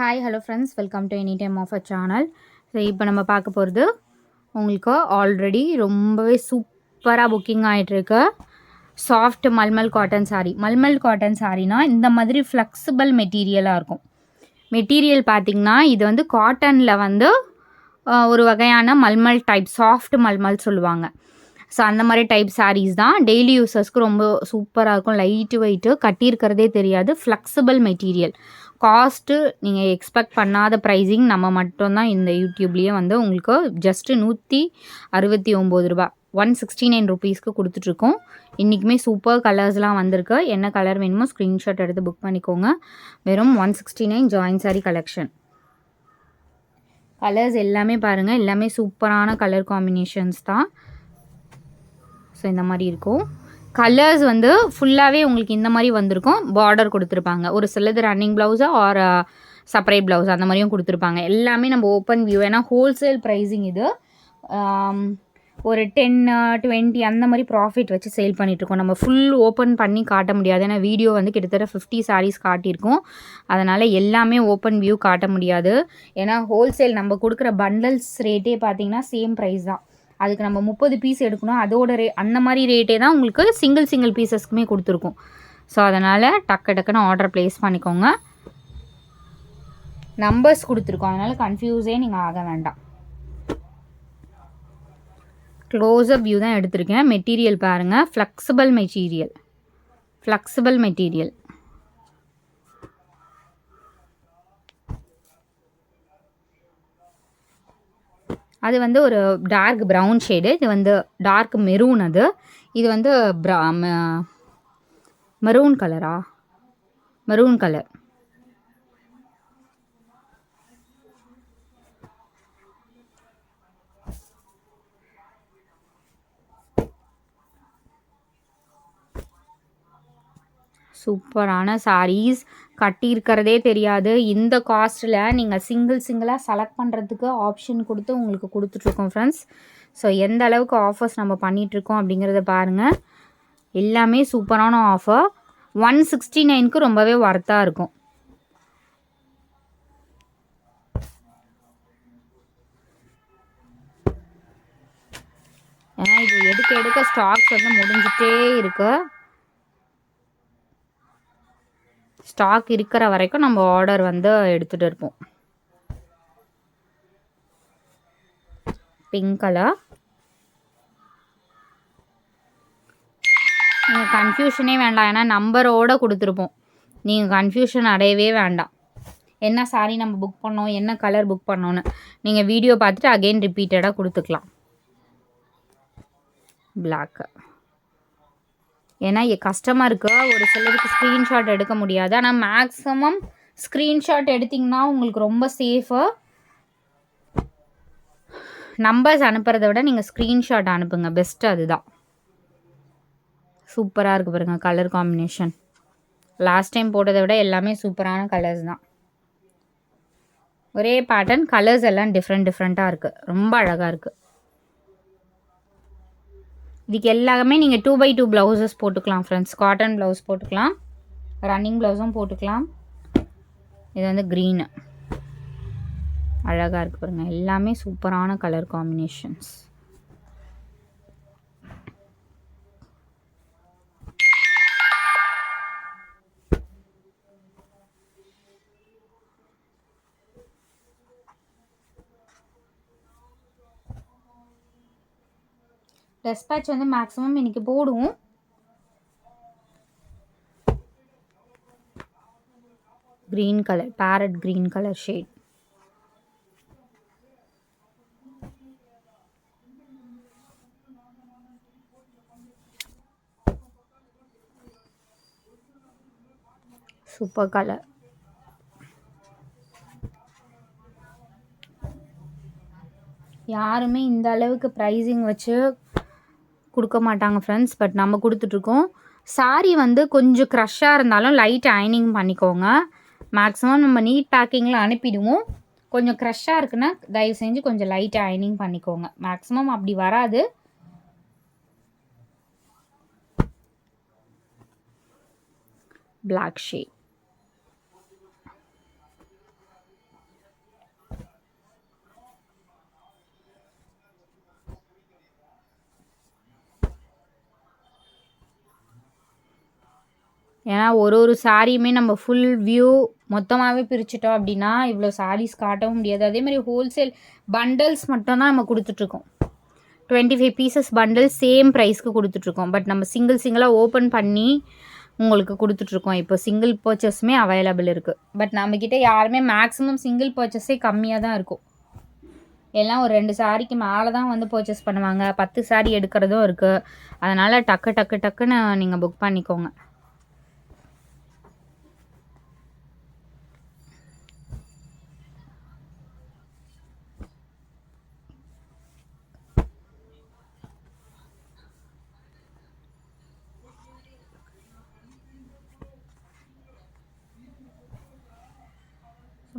Hi hello friends, welcome to any time of a channel. So இப்போ நம்ம பார்க்க போகிறது உங்களுக்கு ஆல்ரெடி ரொம்பவே சூப்பராக புக்கிங் ஆகிட்டுருக்கு soft mulmul cotton sari. Mulmul cotton சாரீனா இந்த மாதிரி ஃப்ளெக்சிபிள் மெட்டீரியலாக இருக்கும். மெட்டீரியல் பார்த்திங்கன்னா இது வந்து காட்டனில் வந்து ஒரு வகையான மல்மல் டைப், சாஃப்ட் மல்மல் சொல்லுவாங்க. ஸோ அந்த மாதிரி டைப் சாரீஸ் தான். டெய்லி யூஸர்ஸ்க்கு ரொம்ப சூப்பராக இருக்கும். லைட்டு வெயிட்டு, கட்டியிருக்கிறதே தெரியாது, ஃப்ளெக்சிபிள் மெட்டீரியல். காஸ்ட்டு நீங்கள் எக்ஸ்பெக்ட் பண்ணாத ப்ரைஸிங். நம்ம மட்டும்தான் இந்த யூடியூப்லேயே வந்து உங்களுக்கு ஜஸ்ட்டு 169 ரூபா, 169 ருபீஸ்க்கு கொடுத்துட்ருக்கோம். இன்றைக்குமே சூப்பர் கலர்ஸ்லாம் வந்திருக்கு. என்ன கலர் வேணுமோ ஸ்க்ரீன்ஷாட் எடுத்து புக் பண்ணிக்கோங்க. வெறும் 169 ஜாயின் சாரீ கலெக்ஷன். கலர்ஸ் எல்லாமே பாருங்கள், எல்லாமே சூப்பரான கலர் காம்பினேஷன்ஸ் தான். ஸோ இந்த மாதிரி இருக்கும். கலர்ஸ் வந்து ஃபுல்லாகவே உங்களுக்கு இந்த மாதிரி வந்திருக்கும். பார்டர் கொடுத்துருப்பாங்க. ஒரு சிலது running blouse R separate blouse அந்த மாதிரியும் கொடுத்துருப்பாங்க. எல்லாமே நம்ம ஓப்பன் வியூ, ஏன்னா ஹோல்சேல் ப்ரைஸிங் இது. ஒரு 10-20 அந்த மாதிரி ப்ராஃபிட் வச்சு சேல் பண்ணிகிட்ருக்கோம். நம்ம ஃபுல் ஓப்பன் பண்ணி காட்ட முடியாது, ஏன்னா வீடியோ வந்து கிட்டத்தட்ட 50 சாரீஸ் காட்டியிருக்கோம். அதனால் எல்லாமே ஓப்பன் வியூ காட்ட முடியாது. ஏன்னா ஹோல்சேல் நம்ம கொடுக்குற பண்டல்ஸ் ரேட்டே பார்த்திங்கன்னா சேம் ப்ரைஸ் தான். அதுக்கு நம்ம 30 பீஸ் எடுக்கணும், அதோட அந்த மாதிரி ரேட்டே தான் உங்களுக்கு சிங்கிள் பீசஸ்க்குமே கொடுத்துருக்கோம். ஸோ அதனால் டக்குன்னு ஆர்டர் ப்ளேஸ் பண்ணிக்கோங்க. நம்பர்ஸ் கொடுத்துருக்கோம், அதனால் கன்ஃபியூஸே நீங்கள் ஆக வேண்டாம். க்ளோஸ்அப் வியூ தான் எடுத்திருக்கேன். மெட்டீரியல் பாருங்கள், ஃப்ளெக்சிபிள் மெட்டீரியல். அது வந்து ஒரு டார்க் ப்ரௌன் ஷேடு, இது வந்து டார்க் மெரூன். இது வந்து மெரூன் கலர். சூப்பரான சாரீஸ், கட்டியிருக்கிறதே தெரியாது. இந்த காஸ்ட்டில் நீங்கள் சிங்கிளாக செலக்ட் பண்ணுறதுக்கு ஆப்ஷன் கொடுத்து உங்களுக்கு கொடுத்துட்ருக்கோம் ஃப்ரெண்ட்ஸ். ஸோ எந்த அளவுக்கு ஆஃபர்ஸ் நம்ம பண்ணிகிட்ருக்கோம் அப்படிங்கிறத பாருங்கள். எல்லாமே சூப்பரான ஆஃபர். 169க்கு ரொம்பவே ஒர்த்தாக இருக்கும். ஏன்னா இது எடுக்க ஸ்டாக்ஸ் வந்து முடிஞ்சிட்டே இருக்குது. ஸ்டாக் இருக்கிற வரைக்கும் நம்ம ஆர்டர் வந்து எடுத்துகிட்டு இருப்போம். Pink colour. நீங்கள் கன்ஃபியூஷனே வேண்டாம், ஏன்னா நம்பரோடு கொடுத்துருப்போம். நீங்கள் கன்ஃபியூஷன் அடையவே வேண்டாம். என்ன சாரீ நம்ம புக் பண்ணோம், என்ன கலர் புக் பண்ணோன்னு நீங்கள் வீடியோ பார்த்துட்டு அகெயின் ரிப்பீட்டடாக கொடுத்துக்கலாம். பிளாக்கு. ஏன்னா கஸ்டமருக்கு ஒரு சிலருக்கு ஸ்க்ரீன்ஷாட் எடுக்க முடியாது, ஆனால் மேக்ஸிமம் ஸ்க்ரீன்ஷாட் எடுத்திங்கன்னா உங்களுக்கு ரொம்ப சேஃபு. நம்பர்ஸ் அனுப்புறதை விட நீங்கள் ஸ்க்ரீன்ஷாட் அனுப்புங்க, பெஸ்ட்டு அதுதான். சூப்பராக இருக்குது பாருங்கள் கலர் காம்பினேஷன். லாஸ்ட் டைம் போட்டதை விட எல்லாமே சூப்பரான கலர்ஸ் தான். ஒரே பேட்டர்ன், கலர்ஸ் எல்லாம் டிஃப்ரெண்ட்டாக இருக்குது. ரொம்ப அழகாக இருக்குது. இதுக்கு எல்லாமே நீங்கள் 2x2 ப்ளவுசஸ் போட்டுக்கலாம் ஃப்ரெண்ட்ஸ். காட்டன் ப்ளவுஸ் போட்டுக்கலாம், ரன்னிங் ப்ளவுஸும் போட்டுக்கலாம். இது வந்து க்ரீனு அழகாக இருக்குது பாருங்கள். எல்லாமே சூப்பரான கலர் காம்பினேஷன்ஸ். டெஸ்பேட்ச் வந்து மேக்ஸிமம் இன்றைக்கி போடுவோம். Green colour, farad green colour shade. Super colour. யாருமே இந்த அளவுக்கு ப்ரைஸிங் வச்சு கொடுக்க மாட்டாங்க ஃப்ரெண்ட்ஸ், பட் நம்ம கொடுத்துட்ருக்கோம். சாரீ வந்து கொஞ்சம் க்ரஷ்ஷாக இருந்தாலும் லைட் அயனிங் பண்ணிக்கோங்க. மேக்ஸிமம் நம்ம நீட் பேக்கிங்கில் அனுப்பிடுவோம். கொஞ்சம் க்ரஷ்ஷாக இருக்குன்னா தயவு செஞ்சு கொஞ்சம் லைட் அயனிங் பண்ணிக்கோங்க. மேக்ஸிமம் அப்படி வராது. Black shade. ஏன்னா ஒரு சாரியுமே நம்ம ஃபுல் வியூ மொத்தமாகவே பிரிச்சுட்டோம் அப்படின்னா இவ்வளோ சாரீஸ் காட்டவும் முடியாது. அதே மாதிரி ஹோல்சேல் பண்டல்ஸ் மட்டும் தான் நம்ம கொடுத்துட்ருக்கோம். 25 பீசஸ் பண்டில் சேம் ப்ரைஸ்க்கு கொடுத்துட்ருக்கோம். பட் நம்ம சிங்கிளாக ஓப்பன் பண்ணி உங்களுக்கு கொடுத்துட்ருக்கோம். இப்போ சிங்கிள் பர்ச்சேஸுமே அவைலபிள் இருக்குது. பட் நம்மக்கிட்ட யாருமே மேக்ஸிமம் சிங்கிள் பர்ச்சேஸே கம்மியாக தான் இருக்கும். எல்லாம் ஒரு 2 சாரிக்கு மேலே தான் வந்து பர்ச்சேஸ் பண்ணுவாங்க. 10 சாரி எடுக்கிறதும் இருக்குது. அதனால் டக்குன்னு நீங்கள் புக் பண்ணிக்கோங்க.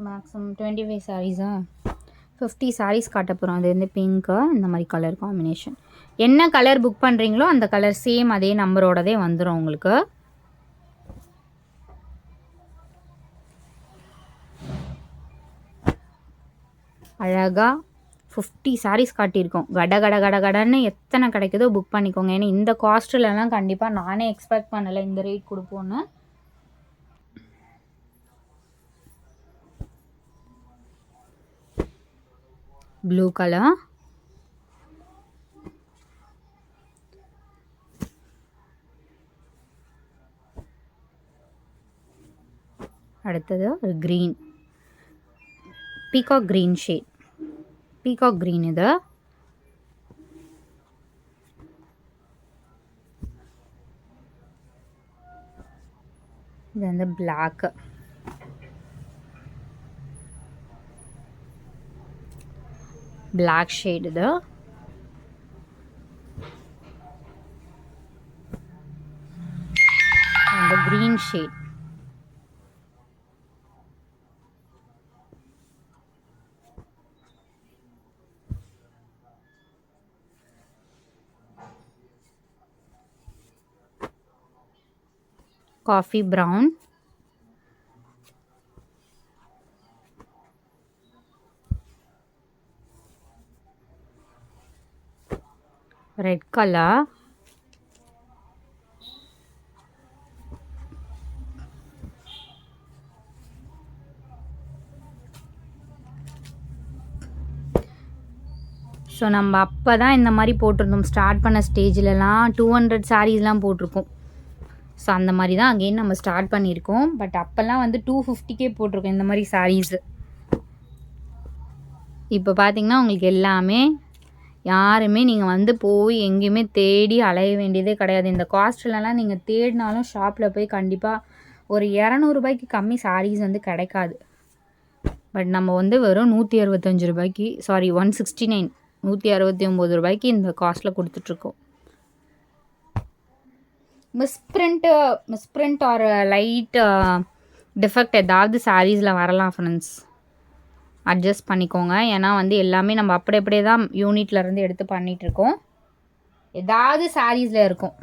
மேக்ஸிமம் 25 சாரீஸா 50 சாரீஸ் காட்ட போகிறோம். அது வந்து பிங்க்கு இந்த மாதிரி கலர் காம்பினேஷன். என்ன கலர் புக் பண்ணுறீங்களோ அந்த கலர் சேம் அதே நம்பரோடதே வந்துடும் உங்களுக்கு. அழகாக 50 சாரீஸ் காட்டியிருக்கோம். கடன்னு எத்தனை கிடைக்குதோ புக் பண்ணிக்கோங்க. ஏன்னா இந்த காஸ்ட்லலாம் கண்டிப்பாக நானே எக்ஸ்பெக்ட் பண்ணலை இந்த ரேட் கொடுப்போன்னு. ப்ளூ கலர், அடுத்தது ஒரு green, peacock green shade. Peacock green இது. இது வந்து பிளாக்கு, பிளாக் ஷேட் இது. அந்த green shade. Coffee brown, red colour, so நம்ம அப்போ தான் இந்த மாதிரி போட்டிருந்தோம். ஸ்டார்ட் பண்ண ஸ்டேஜிலலாம் 200 சாரீஸ்லாம் போட்டிருக்கோம். ஸோ அந்த மாதிரி தான் அகெயின் நம்ம ஸ்டார்ட் பண்ணியிருக்கோம். பட் அப்போல்லாம் வந்து 250K போட்டிருக்கோம் இந்த மாதிரி சாரீஸு. இப்போ பார்த்திங்கன்னா உங்களுக்கு எல்லாமே யாருமே நீங்கள் வந்து போய் எங்கேயுமே தேடி அலைய வேண்டியதே கிடையாது. இந்த காஸ்ட்லலாம் நீங்கள் தேடினாலும் ஷாப்பில் போய் கண்டிப்பாக ஒரு 200 ரூபாய்க்கு கம்மி சாரீஸ் வந்து கிடைக்காது. பட் நம்ம வந்து வெறும் 165 ரூபாய்க்கு, சாரி 169, 169 ரூபாய்க்கு இந்த காஸ்ட்டில் கொடுத்துட்ருக்கோம். மிஸ்பிரிண்ட் ஆர் லைட் டிஃபெக்ட் ஏதாவது சாரீஸில் வரலாம் ஃப்ரெண்ட்ஸ். அட்ஜஸ்ட் பண்ணிக்கோங்க. ஏன்னா வந்து எல்லாமே நம்ம அப்படியே தான் யூனிட்லேருந்து எடுத்து பண்ணிகிட்ருக்கோம். ஏதாவது சாரீஸில் இருக்கும்.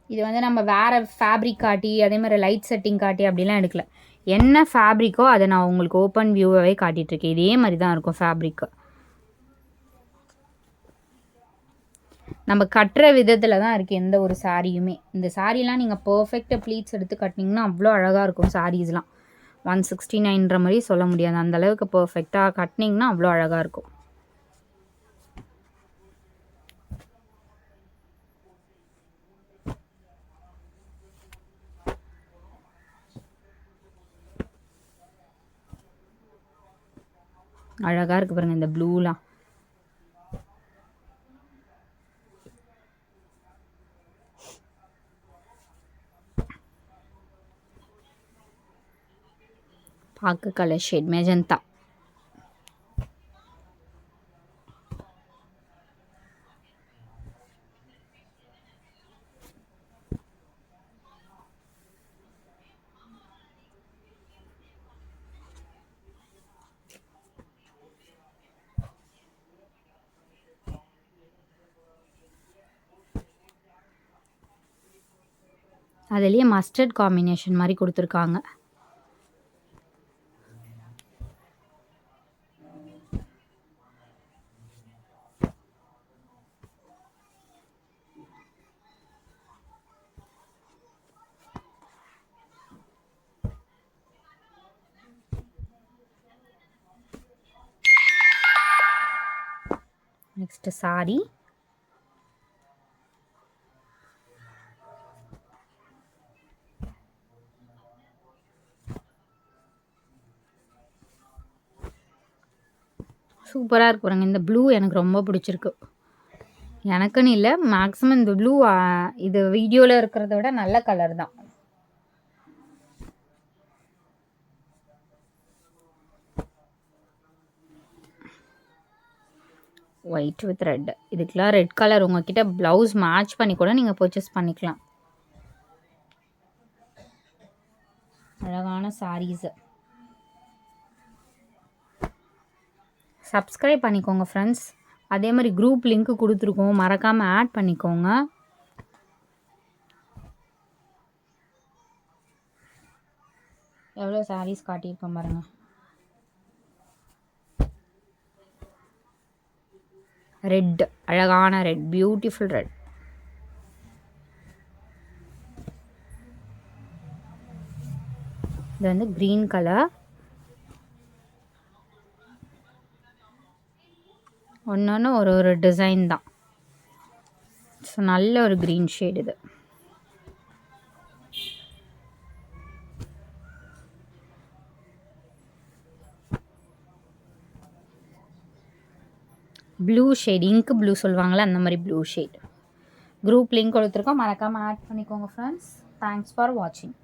இது வந்து நம்ம வேறு ஃபேப்ரிக் காட்டி அதே மாதிரி லைட் செட்டிங் காட்டி அப்படிலாம் எடுக்கல. என்ன ஃபேப்ரிக்கோ அதை நான் உங்களுக்கு ஓப்பன் வியூவாகவே காட்டிகிட்ருக்கேன். இதே மாதிரி தான் இருக்கும் ஃபேப்ரிக்கு. நம்ம கட்டுற விதத்தில் தான் இருக்குது எந்த ஒரு சாரியுமே. இந்த சாரீலாம் நீங்கள் பர்ஃபெக்டாக ப்ளீட்ஸ் எடுத்து கட்டினீங்கன்னா அவ்வளோ அழகாக இருக்கும். சாரீஸ்லாம் 169 மாதிரி சொல்ல முடியாது. அந்தளவுக்கு பர்ஃபெக்டாக கட்டினீங்கன்னா அவ்வளோ அழகாக இருக்கும். அழகாக இருக்குது பாருங்கள் இந்த ப்ளூலாம். பாக்கு கலர் ஷேட் மெஜந்தா. அதுலேயே மஸ்டர்ட் காம்பினேஷன் மாதிரி கொடுத்துருக்காங்க. Next sorry. சூப்பராக இருக்கு பாருங்க. இந்த ப்ளூ எனக்கு ரொம்ப பிடிச்சிருக்கு. எனக்குன்னு இல்லை, மேக்ஸிமம் இந்த ப்ளூ இது வீடியோவில் இருக்கிறத விட நல்ல கலர் தான். White with red. இதுக்கெலாம் ரெட் கலர் உங்ககிட்ட ப்ளவுஸ் மேட்ச் பண்ணி கூட நீங்கள் பர்ச்சேஸ் பண்ணிக்கலாம். அழகான சாரீஸு. சப்ஸ்கிரைப் பண்ணிக்கோங்க ஃப்ரெண்ட்ஸ். அதே மாதிரி குரூப் லிங்க்கு கொடுத்துருக்கோம், மறக்காமல் ஆட் பண்ணிக்கோங்க. எவ்வளோ சாரீஸ் காட்டியிருக்கோம் பாருங்கள். ரெட், அழகான ரெட், பியூட்டிஃபுல் ரெட். இது வந்து க்ரீன் கலர். ஒன்று ஒரு டிசைன் தான். ஸோ நல்ல ஒரு க்ரீன் ஷேட் இது. ப்ளூ ஷேட், இங்க் ப்ளூ சொல்லுவாங்களே அந்த மாதிரி ப்ளூ ஷேட். குரூப் லிங்க் கொடுத்துருக்கோம், மறக்காமல் ஆட் பண்ணிக்கோங்க ஃப்ரெண்ட்ஸ். தேங்க்ஸ் ஃபார் வாட்சிங்.